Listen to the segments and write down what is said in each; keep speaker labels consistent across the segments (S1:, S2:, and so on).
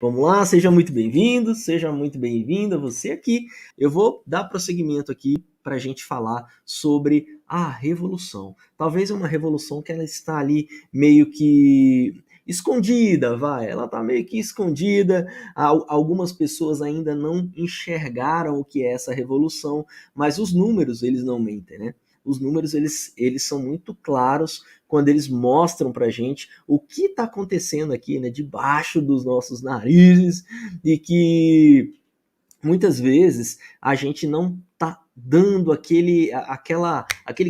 S1: Vamos lá, seja muito bem-vindo, seja muito bem-vinda você aqui. Eu vou dar prosseguimento aqui para a gente falar sobre a revolução. Talvez uma revolução que ela está ali meio que escondida, vai. Ela está meio que escondida. Algumas pessoas ainda não enxergaram o que é essa revolução, mas os números eles não mentem, né? Os números eles são muito claros quando eles mostram para a gente o que está acontecendo aqui, né, debaixo dos nossos narizes, e que muitas vezes a gente não está dando aquele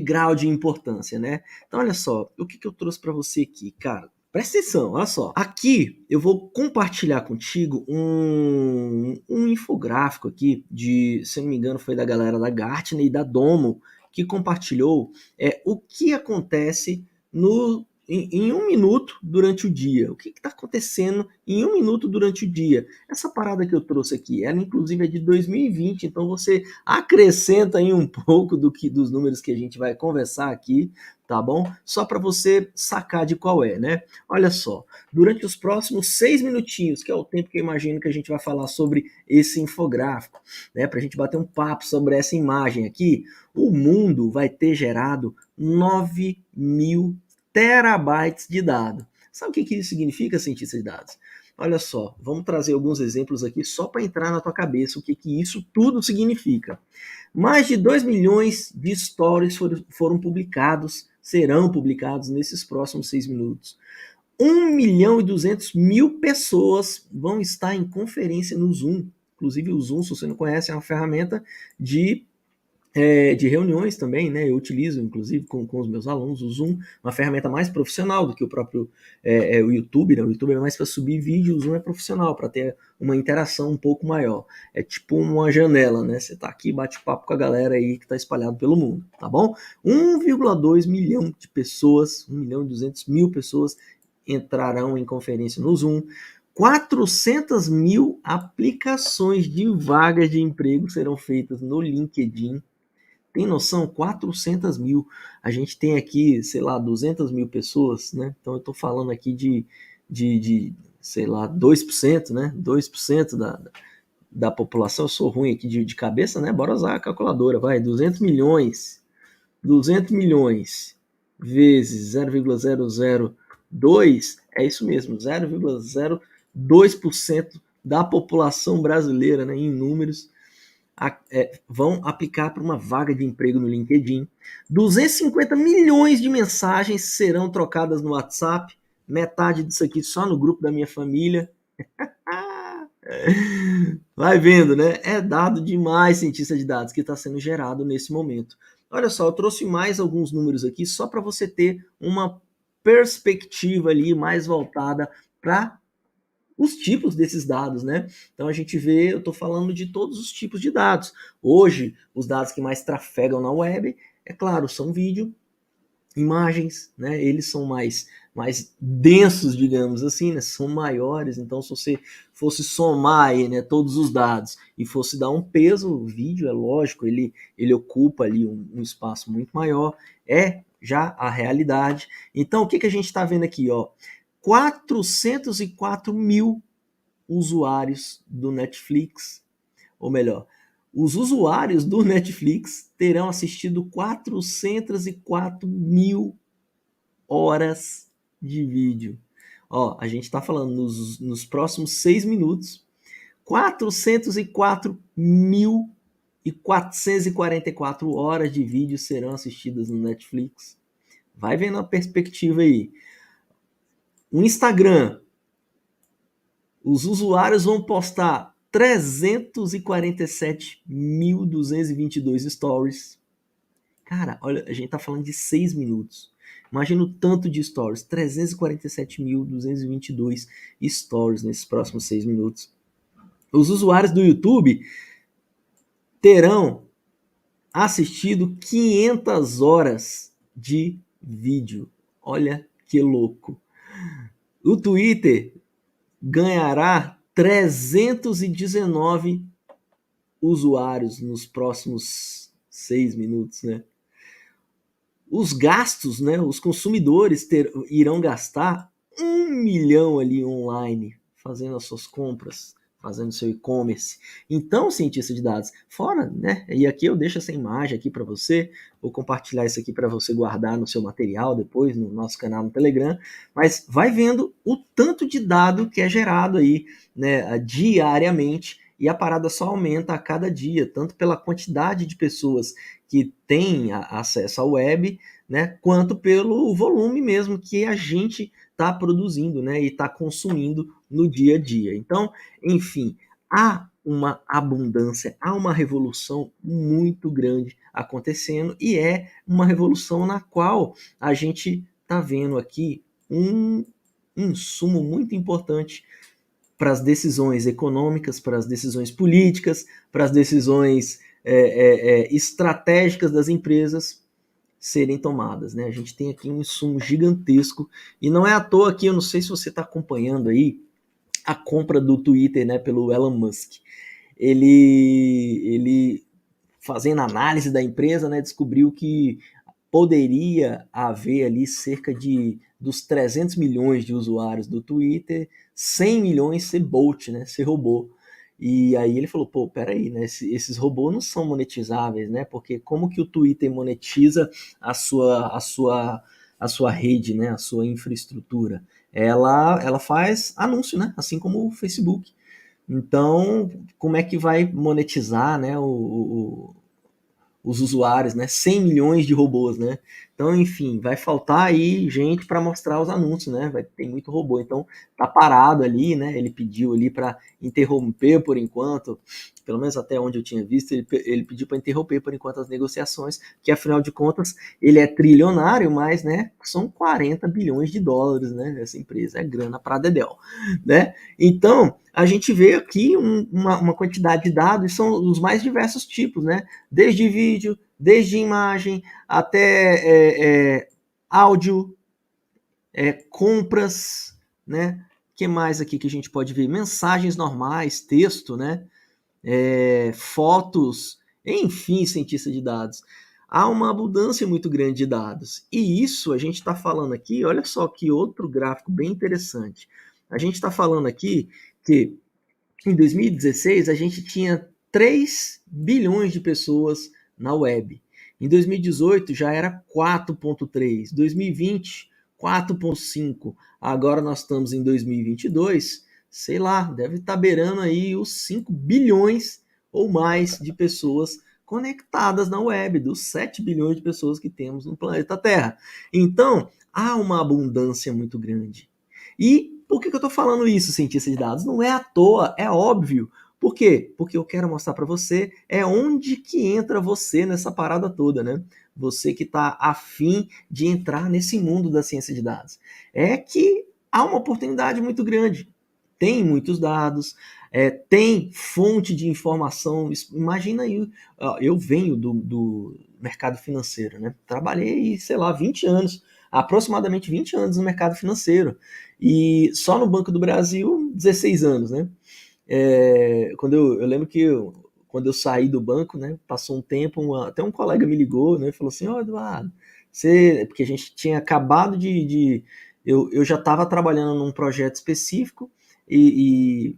S1: grau de importância, né? Então, olha só, o que eu trouxe para você aqui, cara? Presta atenção, olha só. Aqui eu vou compartilhar contigo um infográfico aqui se não me engano, foi da galera da Gartner e da Domo, que compartilhou o que acontece em um minuto durante o dia. O que está acontecendo em um minuto durante o dia? Essa parada que eu trouxe aqui, ela inclusive é de 2020, então você acrescenta aí um pouco dos números que a gente vai conversar aqui, tá bom? Só para você sacar de qual é, né? Olha só, durante os próximos 6 minutinhos, que é o tempo que eu imagino que a gente vai falar sobre esse infográfico, né? Para a gente bater um papo sobre essa imagem aqui, o mundo vai ter gerado 9.000 terabytes de dados. Sabe o que isso significa, cientista de dados? Olha só, vamos trazer alguns exemplos aqui só para entrar na tua cabeça o que isso tudo significa. Mais de 2 milhões de stories foram publicados, serão publicados nesses próximos 6 minutos. 1.200.000 pessoas vão estar em conferência no Zoom. Inclusive o Zoom, se você não conhece, é uma ferramenta de reuniões também, né? Eu utilizo, inclusive, com os meus alunos, o Zoom, uma ferramenta mais profissional do que o próprio o YouTube, né? O YouTube é mais para subir vídeo, o Zoom é profissional, para ter uma interação um pouco maior. É tipo uma janela, né? Você tá aqui, bate papo com a galera aí que está espalhado pelo mundo, tá bom? 1,2 milhão de pessoas, 1.200.000 pessoas entrarão em conferência no Zoom. 400.000 aplicações de vagas de emprego serão feitas no LinkedIn. Tem noção? 400.000. A gente tem aqui, sei lá, 200.000 pessoas, né? Então eu estou falando aqui sei lá, 2%, né? 2% da população. Eu sou ruim aqui de cabeça, né? Bora usar a calculadora, vai. 200 milhões. 200 milhões vezes 0,002 é isso mesmo, 0,02% da população brasileira, né, em números, vão aplicar para uma vaga de emprego no LinkedIn. 250 milhões de mensagens serão trocadas no WhatsApp, metade disso aqui só no grupo da minha família. Vai vendo, né? É dado demais, cientista de dados, que está sendo gerado nesse momento. Olha só, eu trouxe mais alguns números aqui só para você ter uma perspectiva ali mais voltada para os tipos desses dados, né? Então a gente vê, eu estou falando de todos os tipos de dados. Hoje, os dados que mais trafegam na web, é claro, são vídeo, imagens, né? Eles são mais densos, digamos assim, né? São maiores. Então, se você fosse somar aí, né, todos os dados e fosse dar um peso, o vídeo, é lógico, ele ocupa ali um espaço muito maior. É já a realidade. Então, o que a gente está vendo aqui, ó? 404.000 usuários do Netflix, ou melhor, os usuários do Netflix terão assistido 404.000 horas de vídeo. Ó, a gente está falando nos próximos 6 minutos, 404.444 horas de vídeo serão assistidas no Netflix. Vai vendo a perspectiva aí. O Instagram, os usuários vão postar 347.222 stories. Cara, olha, a gente tá falando de 6 minutos. Imagina o tanto de stories. 347.222 stories nesses próximos 6 minutos. Os usuários do YouTube terão assistido 500 horas de vídeo. Olha que louco. O Twitter ganhará 319 usuários nos próximos 6 minutos, né? Os consumidores irão gastar 1 milhão ali online fazendo as suas compras, fazendo seu e-commerce. Então, cientista de dados, fora, né? E aqui eu deixo essa imagem aqui para você, vou compartilhar isso aqui para você guardar no seu material depois, no nosso canal no Telegram, mas vai vendo o tanto de dado que é gerado aí, né, diariamente, e a parada só aumenta a cada dia, tanto pela quantidade de pessoas que têm acesso à web, né, quanto pelo volume mesmo que a gente está produzindo, né, e está consumindo no dia a dia. Então, enfim, há uma abundância, há uma revolução muito grande acontecendo e é uma revolução na qual a gente está vendo aqui um insumo muito importante para as decisões econômicas, para as decisões políticas, para as decisões estratégicas das empresas serem tomadas, né? A gente tem aqui um insumo gigantesco e não é à toa que eu não sei se você está acompanhando aí a compra do Twitter, né, pelo Elon Musk. Ele fazendo análise da empresa, né, descobriu que poderia haver ali cerca de dos 300 milhões de usuários do Twitter, 100 milhões ser bot, né, ser robô. E aí ele falou, pô, peraí, né, esses robôs não são monetizáveis, né, porque como que o Twitter monetiza a sua rede, né, a sua infraestrutura? Ela faz anúncio, né, assim como o Facebook. Então, como é que vai monetizar, né, os usuários, né? 100 milhões de robôs, né? Então, enfim, vai faltar aí gente para mostrar os anúncios, né? Vai ter muito robô. Então, tá parado ali, né? Ele pediu ali para interromper por enquanto, pelo menos até onde eu tinha visto, ele pediu para interromper por enquanto as negociações, que afinal de contas ele é trilionário, mas, né, são 40 bilhões de dólares, né? Essa empresa é grana para dedéu, né? Então, a gente vê aqui uma quantidade de dados, e são os mais diversos tipos, né? Desde vídeo, desde imagem, até áudio, compras, né? O que mais aqui que a gente pode ver? Mensagens normais, texto, né? Fotos, enfim, cientista de dados. Há uma abundância muito grande de dados. E isso a gente está falando aqui, olha só que outro gráfico bem interessante. A gente está falando aqui que em 2016 a gente tinha 3 bilhões de pessoas na web. Em 2018 já era 4,3, 2020 4,5. Agora nós estamos em 2022, sei lá, deve estar beirando aí os 5 bilhões ou mais de pessoas conectadas na web, dos 7 bilhões de pessoas que temos no planeta Terra. Então, há uma abundância muito grande. E por que eu estou falando isso, cientista de dados? Não é à toa, é óbvio. Por quê? Porque eu quero mostrar para você onde que entra você nessa parada toda, né? Você que está afim de entrar nesse mundo da ciência de dados. É que há uma oportunidade muito grande. Tem muitos dados, tem fonte de informação. Imagina aí, eu venho do mercado financeiro, né? Trabalhei, sei lá, 20 anos, aproximadamente 20 anos no mercado financeiro. E só no Banco do Brasil, 16 anos, né? Eu lembro que quando eu saí do banco, né, passou um tempo, até um colega me ligou, né, falou assim, ó, Eduardo, porque a gente tinha acabado eu já estava trabalhando num projeto específico e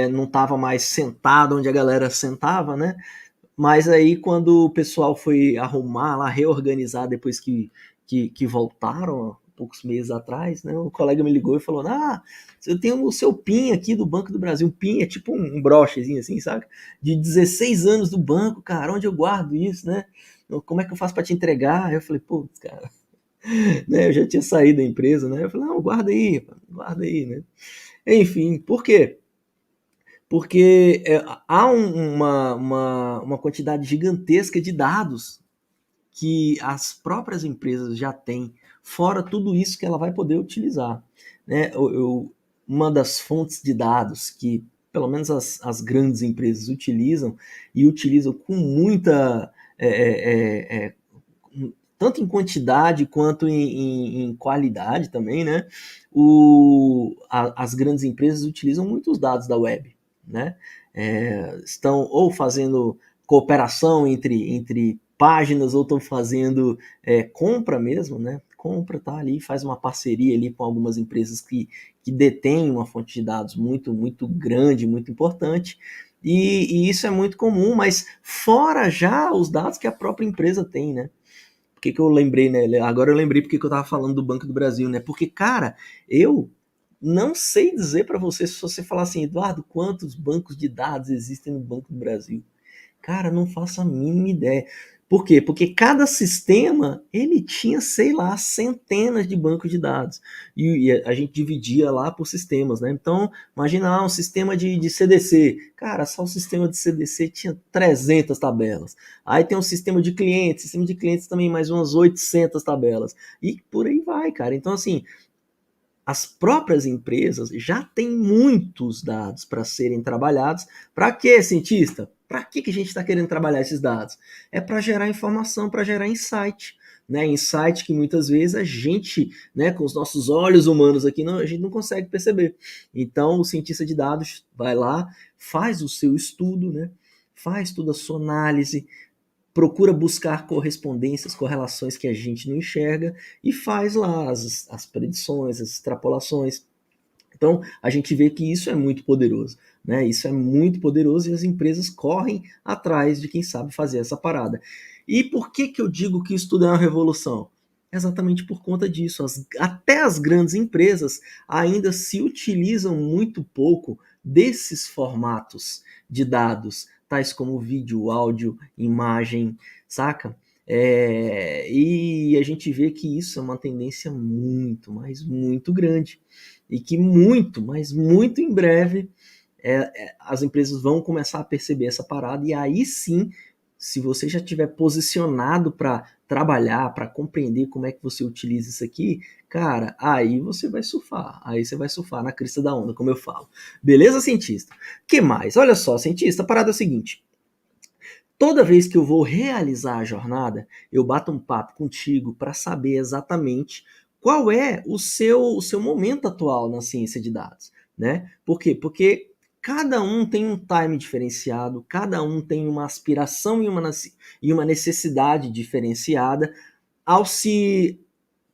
S1: não estava mais sentado onde a galera sentava, né, mas aí quando o pessoal foi arrumar lá, reorganizar depois que voltaram, poucos meses atrás, né, o colega me ligou e falou, eu tenho o seu PIN aqui do Banco do Brasil. Um PIN é tipo um brochezinho assim, sabe? De 16 anos do banco, cara, onde eu guardo isso, né? Como é que eu faço para te entregar? Aí eu falei, pô, cara, né, eu já tinha saído da empresa, né? Eu falei, não, guarda aí, né? Enfim, por quê? Porque há uma quantidade gigantesca de dados que as próprias empresas já têm, fora tudo isso que ela vai poder utilizar, né? Uma das fontes de dados que pelo menos as grandes empresas utilizam e utilizam com muita tanto em quantidade quanto em qualidade também, né? As grandes empresas utilizam muitos dados da web, né? Estão ou fazendo cooperação entre páginas ou estão fazendo compra mesmo, né? compra, tá ali, faz uma parceria ali com algumas empresas que detêm uma fonte de dados muito, muito grande, muito importante, e isso é muito comum, mas fora já os dados que a própria empresa tem, né? Por que eu lembrei, né? Agora eu lembrei porque que eu estava falando do Banco do Brasil, né? Porque, cara, eu não sei dizer para você, se você falar assim, Eduardo, quantos bancos de dados existem no Banco do Brasil? Cara, não faço a mínima ideia. Por quê? Porque cada sistema, ele tinha, sei lá, centenas de bancos de dados. E a gente dividia lá por sistemas, né? Então, imagina um sistema de CDC. Cara, só o sistema de CDC tinha 300 tabelas. Aí tem um sistema de clientes também mais umas 800 tabelas. E por aí vai, cara. Então, assim, as próprias empresas já têm muitos dados para serem trabalhados. Para quê, cientista? Para que a gente está querendo trabalhar esses dados? É para gerar informação, para gerar insight. Né? Insight que muitas vezes a gente, né, com os nossos olhos humanos aqui, a gente não consegue perceber. Então, o cientista de dados vai lá, faz o seu estudo, né? Faz toda a sua análise, procura buscar correspondências, correlações que a gente não enxerga e faz lá as predições, as extrapolações. Então, a gente vê que isso é muito poderoso, né? Isso é muito poderoso e as empresas correm atrás de quem sabe fazer essa parada. E por que eu digo que isso tudo é uma revolução? Exatamente por conta disso. Até as grandes empresas ainda se utilizam muito pouco desses formatos de dados, tais como vídeo, áudio, imagem, saca? E a gente vê que isso é uma tendência muito, mas muito grande. E que muito, mas muito em breve, as empresas vão começar a perceber essa parada, e aí sim, se você já tiver posicionado para trabalhar, para compreender como é que você utiliza isso aqui, cara, aí você vai surfar na crista da onda, como eu falo. Beleza, cientista? Que mais? Olha só, cientista, a parada é a seguinte. Toda vez que eu vou realizar a jornada, eu bato um papo contigo para saber exatamente qual é o seu momento atual na ciência de dados, né? Por quê? Porque cada um tem um time diferenciado, cada um tem uma aspiração e uma necessidade diferenciada ao se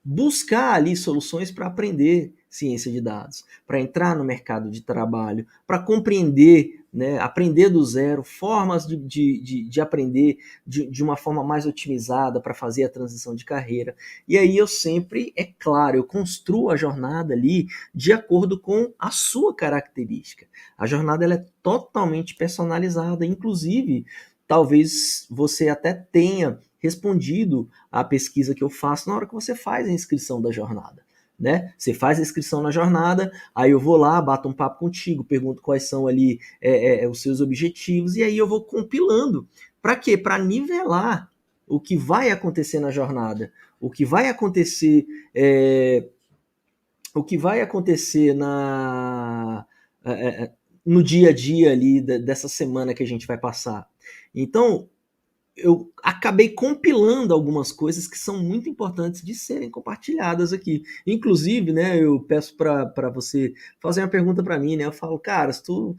S1: buscar ali soluções para aprender ciência de dados, para entrar no mercado de trabalho, para compreender, né, aprender do zero, formas de aprender de uma forma mais otimizada para fazer a transição de carreira. E aí eu sempre, é claro, eu construo a jornada ali de acordo com a sua característica. A jornada ela é totalmente personalizada, inclusive, talvez você até tenha respondido à pesquisa que eu faço na hora que você faz a inscrição da jornada. Né? Você faz a inscrição na jornada, aí eu vou lá, bato um papo contigo, pergunto quais são ali os seus objetivos, e aí eu vou compilando. Para quê? Para nivelar o que vai acontecer na jornada, o que vai acontecer, o que vai acontecer no dia a dia ali dessa semana que a gente vai passar. Então, eu acabei compilando algumas coisas que são muito importantes de serem compartilhadas aqui. Inclusive, né, eu peço para você fazer uma pergunta para mim, né? Eu falo, cara, se tu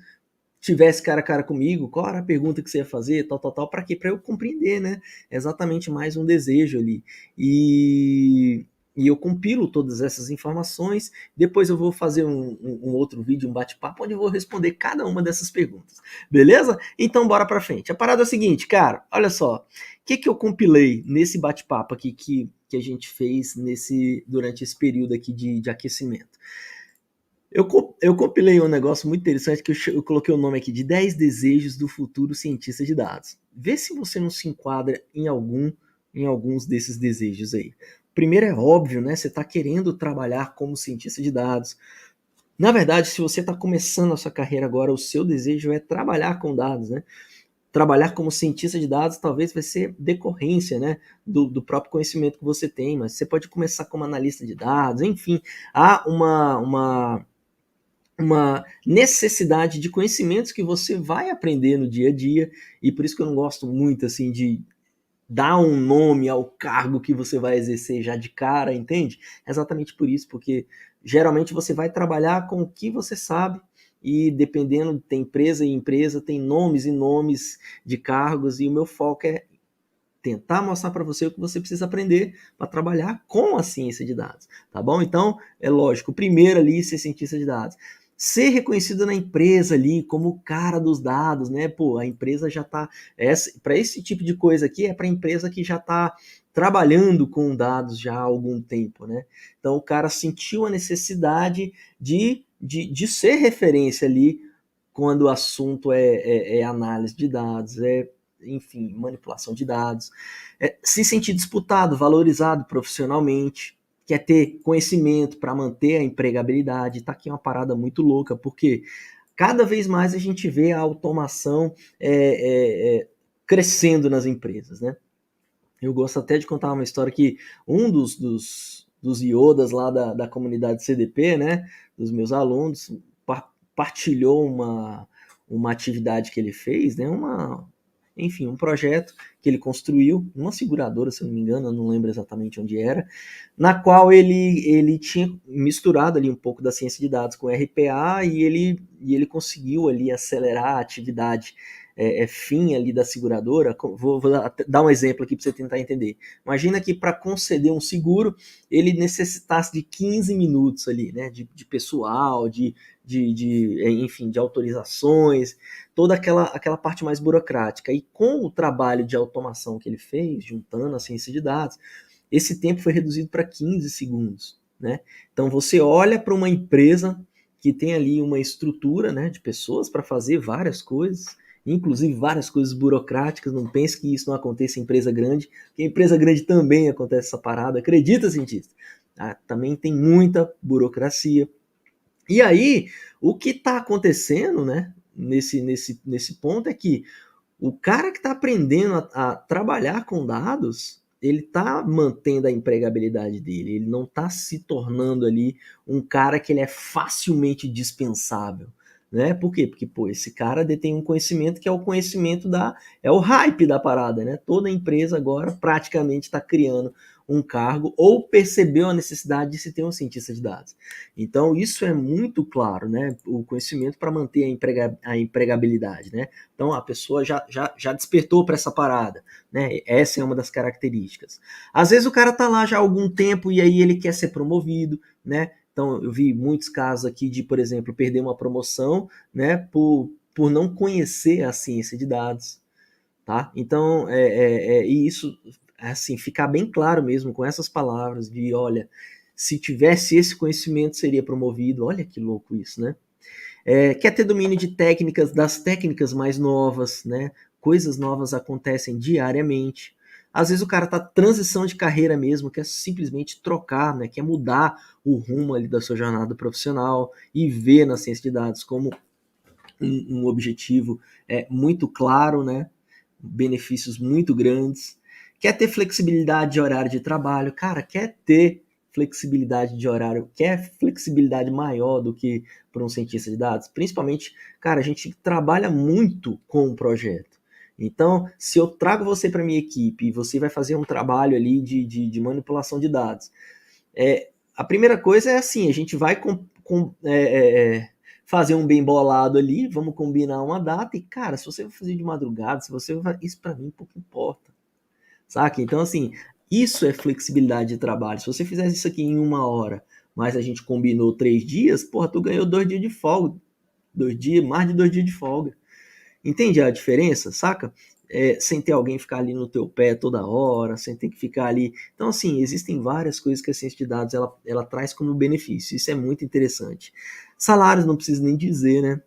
S1: tivesse cara a cara comigo, qual era a pergunta que você ia fazer, tal, para quê? Para eu compreender, né? É exatamente mais um desejo ali. E eu compilo todas essas informações, depois eu vou fazer um outro vídeo, um bate-papo, onde eu vou responder cada uma dessas perguntas. Beleza? Então bora pra frente. A parada é a seguinte, cara, olha só. O que eu compilei nesse bate-papo aqui que a gente fez durante esse período aqui de aquecimento? Eu compilei um negócio muito interessante que eu coloquei o nome aqui de 10 desejos do futuro cientista de dados. Vê se você não se enquadra em alguns desses desejos aí. Primeiro é óbvio, né? Você está querendo trabalhar como cientista de dados. Na verdade, se você está começando a sua carreira agora, o seu desejo é trabalhar com dados, né? Trabalhar como cientista de dados talvez vai ser decorrência, né, do próprio conhecimento que você tem, mas você pode começar como analista de dados, enfim, há uma necessidade de conhecimentos que você vai aprender no dia a dia, e por isso que eu não gosto muito assim de dar um nome ao cargo que você vai exercer já de cara, entende? Exatamente por isso, porque geralmente você vai trabalhar com o que você sabe, e dependendo, tem empresa e empresa, tem nomes e nomes de cargos, e o meu foco é tentar mostrar para você o que você precisa aprender para trabalhar com a ciência de dados, tá bom? Então, é lógico, o primeiro ali, ser cientista de dados. Ser reconhecido na empresa ali como o cara dos dados, né? Pô, a empresa já está... Para esse tipo de coisa aqui, é para a empresa que já está trabalhando com dados já há algum tempo, né? Então, o cara sentiu a necessidade de ser referência ali quando o assunto é análise de dados, enfim, manipulação de dados, se sentir disputado, valorizado profissionalmente, quer ter conhecimento para manter a empregabilidade. Tá aqui uma parada muito louca, porque cada vez mais a gente vê a automação crescendo nas empresas, né? Eu gosto até de contar uma história que um dos iodas lá da comunidade CDP, né, dos meus alunos, partilhou uma atividade que ele fez, né, enfim, um projeto que ele construiu, uma seguradora, se eu não me engano, eu não lembro exatamente onde era, na qual ele tinha misturado ali um pouco da ciência de dados com RPA e ele conseguiu ali acelerar a atividade fim ali da seguradora. Vou dar um exemplo aqui para você tentar entender. Imagina que para conceder um seguro, ele necessitasse de 15 minutos ali, né, de pessoal, enfim, de autorizações, toda aquela parte mais burocrática. E com o trabalho de automação que ele fez, juntando a ciência de dados, esse tempo foi reduzido para 15 segundos, né? Então você olha para uma empresa que tem ali uma estrutura, né, de pessoas para fazer várias coisas, inclusive várias coisas burocráticas. Não pense que isso não aconteça em empresa grande, porque em empresa grande também acontece essa parada, acredita, cientista? Também tem muita burocracia. E aí, o que está acontecendo, né, nesse ponto é que o cara que está aprendendo a trabalhar com dados, ele está mantendo a empregabilidade dele, ele não está se tornando ali um cara que ele é facilmente dispensável, né? Por quê? Porque, pô, esse cara detém um conhecimento que é o conhecimento é o hype da parada, né? Toda empresa agora praticamente está criando um cargo ou percebeu a necessidade de se ter um cientista de dados. Então, isso é muito claro, né? O conhecimento para manter a empregabilidade, né? Então, a pessoa já despertou para essa parada, né? Essa é uma das características. Às vezes o cara tá lá já há algum tempo e aí ele quer ser promovido, né? Então, eu vi muitos casos aqui de, por exemplo, perder uma promoção, né? Por não conhecer a ciência de dados, tá? Então, e isso, assim, ficar bem claro mesmo com essas palavras de, olha, se tivesse esse conhecimento seria promovido. Olha que louco isso, né? Quer ter domínio de das técnicas mais novas, né? Coisas novas acontecem diariamente. Às vezes o cara tá transição de carreira mesmo, quer simplesmente trocar, né? Quer mudar o rumo ali da sua jornada profissional e ver na ciência de dados como um objetivo muito claro, né? Benefícios muito grandes. Quer ter flexibilidade de horário de trabalho, cara, quer ter flexibilidade de horário, quer flexibilidade maior do que para um cientista de dados. Principalmente, cara, a gente trabalha muito com um projeto. Então, se eu trago você para minha equipe e você vai fazer um trabalho ali de manipulação de dados, a primeira coisa é assim, a gente vai fazer um bem bolado ali, vamos combinar uma data e, cara, se você vai fazer de madrugada, se você vai, isso para mim pouco importa, saca? Então, assim, isso é flexibilidade de trabalho. Se você fizesse isso aqui em 1 hora, mas a gente combinou 3 dias, porra, tu ganhou 2 dias de folga, 2 dias, mais de 2 dias de folga. Entende a diferença, saca? Sem ter alguém ficar ali no teu pé toda hora, sem ter que ficar ali. Então, assim, existem várias coisas que a ciência de dados ela traz como benefício. Isso é muito interessante. Salários não preciso nem dizer, né?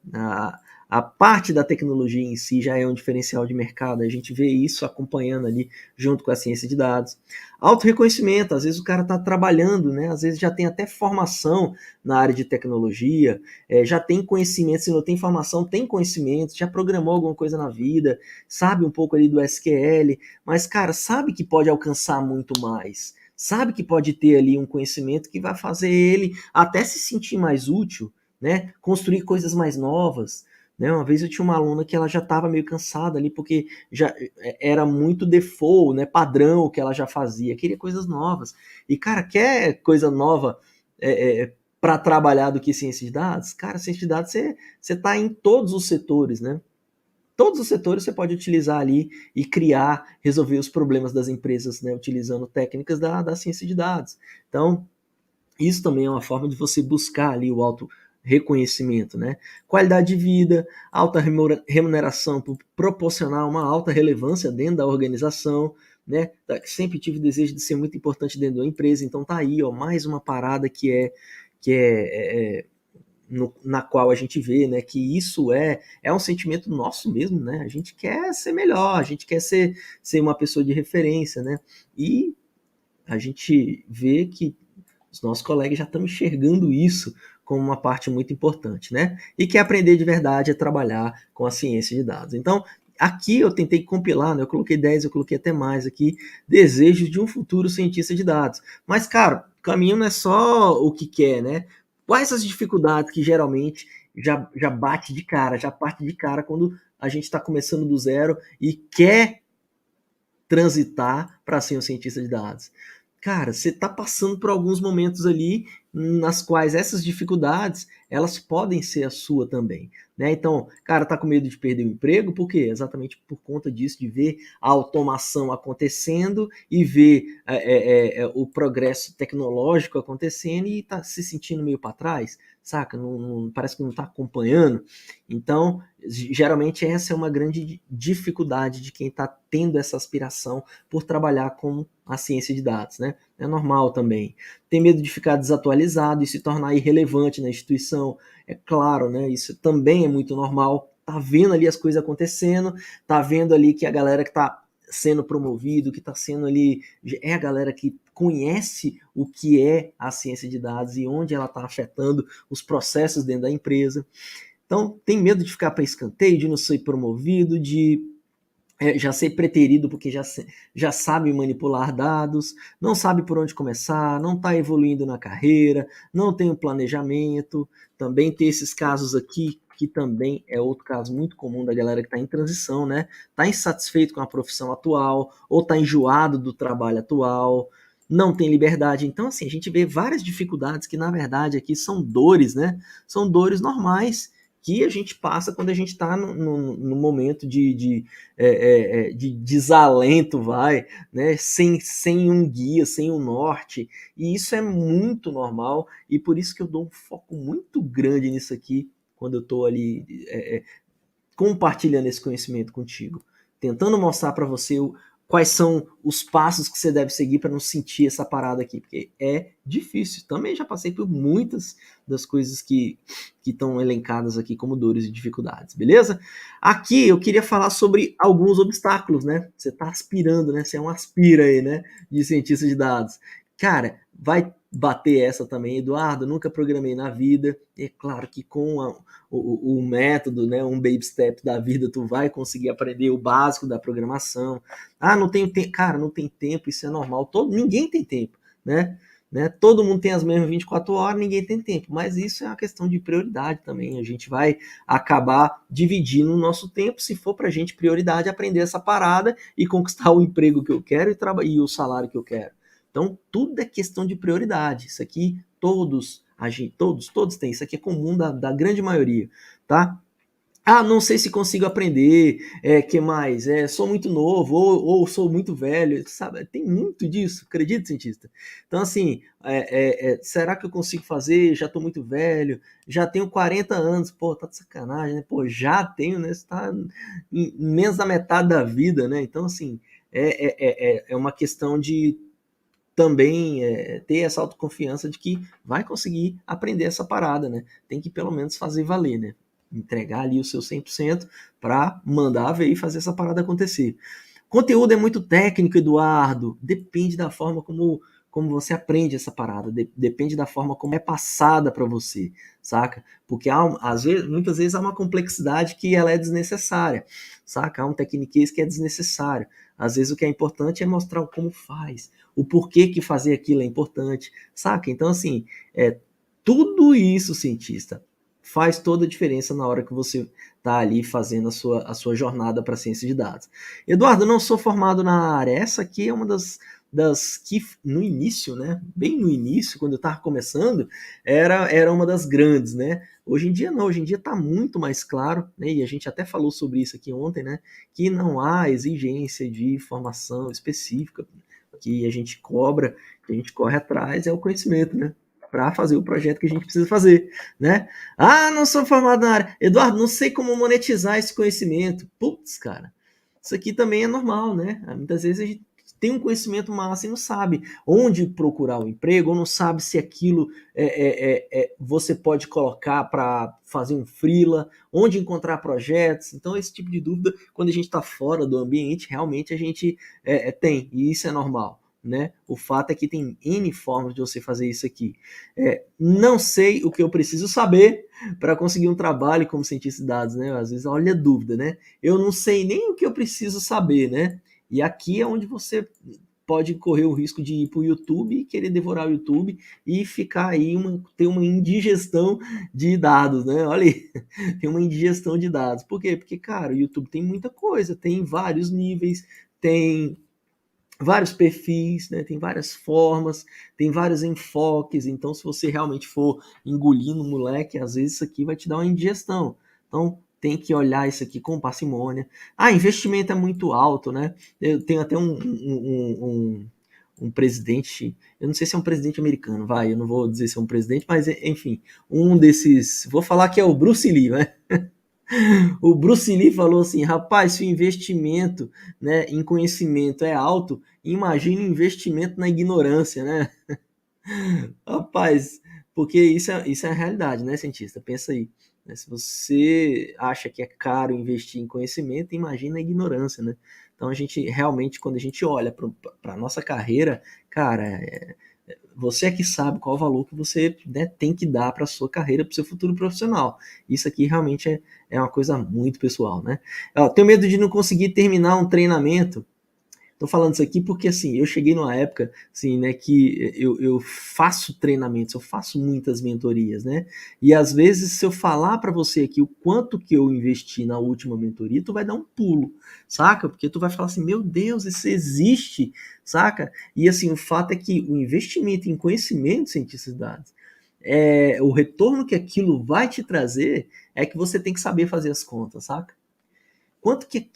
S1: A parte da tecnologia em si já é um diferencial de mercado. A gente vê isso acompanhando ali junto com a ciência de dados. Auto-reconhecimento, às vezes o cara está trabalhando, né? Às vezes já tem até formação na área de tecnologia, já tem conhecimento, se não tem formação, tem conhecimento, já programou alguma coisa na vida, sabe um pouco ali do SQL, mas, cara, sabe que pode alcançar muito mais, sabe que pode ter ali um conhecimento que vai fazer ele até se sentir mais útil, né? Construir coisas mais novas, né? Uma vez eu tinha uma aluna que ela já estava meio cansada ali, porque já era muito default, né? Padrão o que ela já fazia, queria coisas novas. E, cara, quer coisa nova para trabalhar do que ciência de dados? Cara, ciência de dados você está em todos os setores, né? todos os setores você pode utilizar ali e criar, resolver os problemas das empresas, né, utilizando técnicas da ciência de dados. Então, isso também é uma forma de você buscar ali o auto reconhecimento, né? Qualidade de vida, alta remuneração por proporcionar uma alta relevância dentro da organização, né? Sempre tive o desejo de ser muito importante dentro da empresa, então tá aí, ó, mais uma parada que é na qual a gente vê, né, que isso é um sentimento nosso mesmo, né? A gente quer ser melhor, a gente quer ser uma pessoa de referência, né? E a gente vê que os nossos colegas já estão enxergando isso como uma parte muito importante, né? E que aprender de verdade é trabalhar com a ciência de dados. Então, aqui eu tentei compilar, né? Eu coloquei 10, eu coloquei até mais aqui, desejos de um futuro cientista de dados. Mas, cara, o caminho não é só o que quer, né? Quais as dificuldades que geralmente já bate de cara, já parte de cara quando a gente está começando do zero e quer transitar para ser um cientista de dados? Cara, você está passando por alguns momentos ali nas quais essas dificuldades elas podem ser a sua também, né? Então, cara, tá com medo de perder o emprego, por quê? Exatamente por conta disso, de ver a automação acontecendo e ver o progresso tecnológico acontecendo e tá se sentindo meio para trás, saca? Parece que não está acompanhando. Então, geralmente essa é uma grande dificuldade de quem está tendo essa aspiração por trabalhar com a ciência de dados, né? É normal também. Tem medo de ficar desatualizado e se tornar irrelevante na instituição, é claro, né? Isso também é muito normal. Tá vendo ali as coisas acontecendo, tá vendo ali que a galera que tá sendo promovido, que está sendo ali, é a galera que conhece o que é a ciência de dados e onde ela está afetando os processos dentro da empresa. Então, tem medo de ficar para escanteio, de não ser promovido, de já ser preterido porque já sabe manipular dados, não sabe por onde começar, não está evoluindo na carreira, não tem um planejamento. Também tem esses casos aqui, que também é outro caso muito comum da galera que está em transição, né? Está insatisfeito com a profissão atual, ou está enjoado do trabalho atual, não tem liberdade. Então, assim, a gente vê várias dificuldades que, na verdade, aqui são dores, né? São dores normais que a gente passa quando a gente está no momento de desalento, né? Sem um guia, sem um norte. E isso é muito normal, e por isso que eu dou um foco muito grande nisso aqui, quando eu estou ali compartilhando esse conhecimento contigo, tentando mostrar para você quais são os passos que você deve seguir para não sentir essa parada aqui, porque é difícil. Também já passei por muitas das coisas que estão elencadas aqui como dores e dificuldades, beleza? Aqui eu queria falar sobre alguns obstáculos, né? Você está aspirando, né? Você é um aspira aí, né? De cientista de dados. Cara, vai bater essa também, Eduardo, nunca programei na vida. É claro que com o método, né, um baby step da vida, tu vai conseguir aprender o básico da programação. Ah, não tenho tempo. Cara, não tem tempo, isso é normal. Ninguém tem tempo, né? Todo mundo tem as mesmas 24 horas, ninguém tem tempo. Mas isso é uma questão de prioridade também. A gente vai acabar dividindo o nosso tempo, se for pra gente prioridade aprender essa parada e conquistar o emprego que eu quero e o salário que eu quero. Então, tudo é questão de prioridade. Isso aqui, todos têm. Isso aqui é comum da grande maioria, tá? Ah, não sei se consigo aprender, que mais? Sou muito novo ou sou muito velho, sabe? Tem muito disso, acredita, cientista? Então, assim, será que eu consigo fazer? Já estou muito velho, já tenho 40 anos, pô, tá de sacanagem, né? Pô, já tenho, né? Você tá em menos da metade da vida, né? Então, assim, é uma questão de também ter essa autoconfiança de que vai conseguir aprender essa parada, né? Tem que pelo menos fazer valer, né? Entregar ali o seu 100% para mandar ver e fazer essa parada acontecer. Conteúdo é muito técnico, Eduardo. Depende da forma como você aprende essa parada. Depende da forma como é passada para você, saca? Porque muitas vezes há uma complexidade que ela é desnecessária, saca? Há um tecniquez que é desnecessário. Às vezes o que é importante é mostrar como faz, o porquê que fazer aquilo é importante, saca? Então, assim, tudo isso, cientista, faz toda a diferença na hora que você está ali fazendo a sua jornada para a ciência de dados. Eduardo, eu não sou formado na área. Essa aqui é uma das que no início, né, bem no início, quando eu estava começando, era uma das grandes, né? Hoje em dia não, hoje em dia está muito mais claro, né? E a gente até falou sobre isso aqui ontem, né? Que não há exigência de formação específica que a gente cobra, que a gente corre atrás, é o conhecimento, né? Para fazer o projeto que a gente precisa fazer, né? Ah, não sou formado na área. Eduardo, não sei como monetizar esse conhecimento. Putz, cara, isso aqui também é normal, né? Muitas vezes a gente tem um conhecimento massa e não sabe onde procurar o emprego, ou não sabe se aquilo você pode colocar para fazer um freela, onde encontrar projetos. Então, esse tipo de dúvida, quando a gente está fora do ambiente, realmente a gente tem, e isso é normal. Né? O fato é que tem N formas de você fazer isso aqui. Não sei o que eu preciso saber para conseguir um trabalho como cientista de dados, né? Às vezes olha a dúvida, né? Eu não sei nem o que eu preciso saber, né? E aqui é onde você pode correr o risco de ir para o YouTube e querer devorar o YouTube e ficar aí ter uma indigestão de dados, né? Olha aí, tem uma indigestão de dados. Por quê? Porque, cara, o YouTube tem muita coisa, tem vários níveis, tem vários perfis, né? Tem várias formas, tem vários enfoques. Então, se você realmente for engolindo moleque, às vezes isso aqui vai te dar uma indigestão. Então, tem que olhar isso aqui com parcimônia. Ah, investimento é muito alto, né? Eu tenho até um presidente, eu não sei se é um presidente americano, vai, eu não vou dizer se é um presidente, mas enfim, um desses, vou falar que é o Bruce Lee, né? O Bruce Lee falou assim, rapaz, se o investimento, né, em conhecimento é alto, imagina o investimento na ignorância, né? Rapaz, porque isso é a realidade, né, cientista? Pensa aí. Né? Se você acha que é caro investir em conhecimento, imagina a ignorância, né? Então a gente realmente, quando a gente olha para a nossa carreira, cara, você é que sabe qual o valor que você, né, tem que dar para a sua carreira, para o seu futuro profissional. Isso aqui realmente é uma coisa muito pessoal, né? Eu tenho medo de não conseguir terminar um treinamento. Tô falando isso aqui porque, assim, eu cheguei numa época, assim, né, que eu faço treinamentos, eu faço muitas mentorias, né? E às vezes, se eu falar para você aqui o quanto que eu investi na última mentoria, tu vai dar um pulo, saca? Porque tu vai falar assim, meu Deus, isso existe, saca? E assim, o fato é que o investimento em conhecimento, cientistas de dados, o retorno que aquilo vai te trazer é que você tem que saber fazer as contas, saca? Quanto que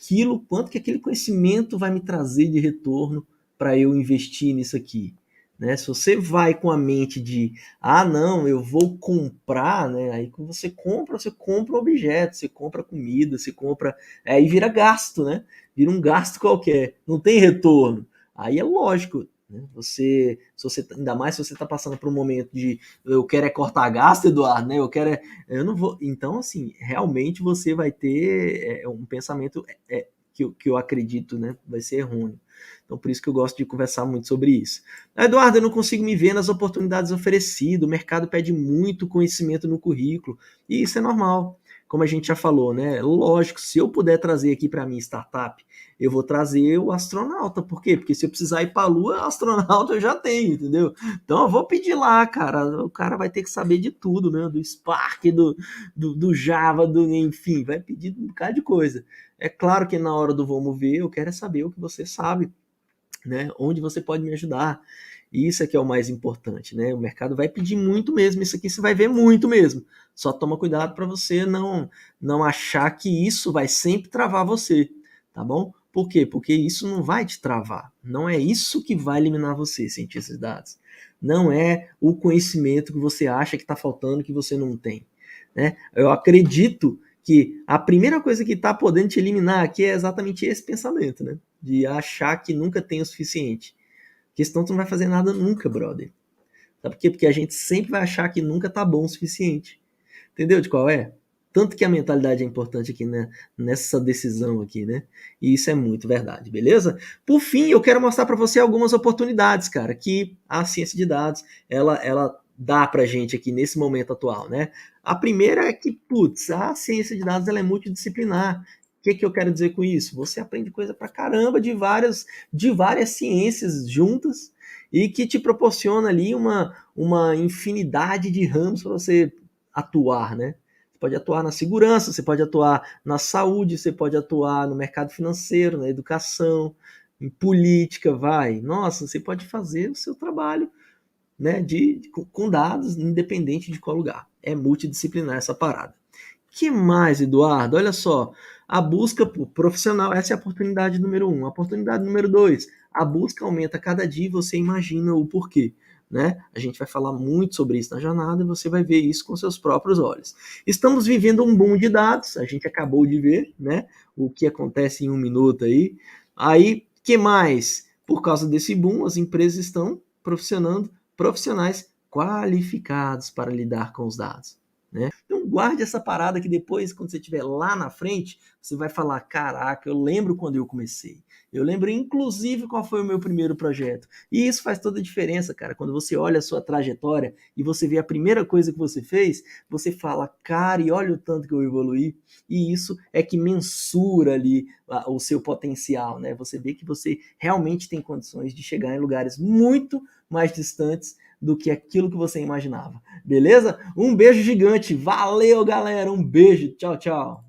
S1: aquele conhecimento vai me trazer de retorno para eu investir nisso aqui? Né? Se você vai com a mente de, não, eu vou comprar, né? Aí quando você compra um objeto, você compra comida, você compra, aí vira gasto, né? Vira um gasto qualquer, não tem retorno. Aí é lógico, né? Se você ainda mais se você está passando por um momento de eu quero cortar gasto, Eduardo, né? Eu não vou. Então, assim, realmente você vai ter um pensamento que eu acredito, né? Vai ser errôneo. Então, por isso que eu gosto de conversar muito sobre isso. Eduardo, eu não consigo me ver nas oportunidades oferecidas. O mercado pede muito conhecimento no currículo. E isso é normal. Como a gente já falou, né? Lógico, se eu puder trazer aqui para mim startup, eu vou trazer o astronauta. Por quê? Porque se eu precisar ir para a Lua, astronauta eu já tenho, entendeu? Então eu vou pedir lá, cara. O cara vai ter que saber de tudo, né? Do Spark, do Java, enfim, vai pedir um bocado de coisa. É claro que na hora do vamos ver, eu quero saber o que você sabe, né? Onde você pode me ajudar. E isso é que é o mais importante, né? O mercado vai pedir muito mesmo, isso aqui você vai ver muito mesmo. Só toma cuidado para você não achar que isso vai sempre travar você, tá bom? Por quê? Porque isso não vai te travar. Não é isso que vai eliminar você, cientista de dados. Não é o conhecimento que você acha que está faltando que você não tem. Né? Eu acredito que a primeira coisa que está podendo te eliminar aqui é exatamente esse pensamento, né? De achar que nunca tem o suficiente. Porque senão tu não vai fazer nada nunca, brother. Sabe por quê? Porque a gente sempre vai achar que nunca tá bom o suficiente. Entendeu de qual é? Tanto que a mentalidade é importante aqui, né? Nessa decisão aqui, né? E isso é muito verdade, beleza? Por fim, eu quero mostrar para você algumas oportunidades, cara, que a ciência de dados, ela dá pra gente aqui nesse momento atual, né? A primeira é que, putz, a ciência de dados ela é multidisciplinar. O que eu quero dizer com isso? Você aprende coisa pra caramba de várias ciências juntas e que te proporciona ali uma infinidade de ramos para você atuar, né? Você pode atuar na segurança, você pode atuar na saúde, você pode atuar no mercado financeiro, na educação, em política, vai. Nossa, você pode fazer o seu trabalho, né, com dados, independente de qual lugar. É multidisciplinar essa parada. Que mais, Eduardo? Olha só, a busca por profissional, essa é a oportunidade número um. A oportunidade número dois, a busca aumenta cada dia e você imagina o porquê. Né? A gente vai falar muito sobre isso na jornada e você vai ver isso com seus próprios olhos. Estamos vivendo um boom de dados, a gente acabou de ver, né? O que acontece em um minuto aí. Aí, que mais? Por causa desse boom, as empresas estão profissionando profissionais qualificados para lidar com os dados. Né? Então guarde essa parada que depois, quando você estiver lá na frente, você vai falar, caraca, eu lembro quando eu comecei. Eu lembro, inclusive, qual foi o meu primeiro projeto. E isso faz toda a diferença, cara. Quando você olha a sua trajetória e você vê a primeira coisa que você fez, você fala, cara, e olha o tanto que eu evoluí. E isso é que mensura ali o seu potencial, né? Você vê que você realmente tem condições de chegar em lugares muito mais distantes do que aquilo que você imaginava. Beleza? Um beijo gigante. Valeu, galera. Um beijo. Tchau, tchau.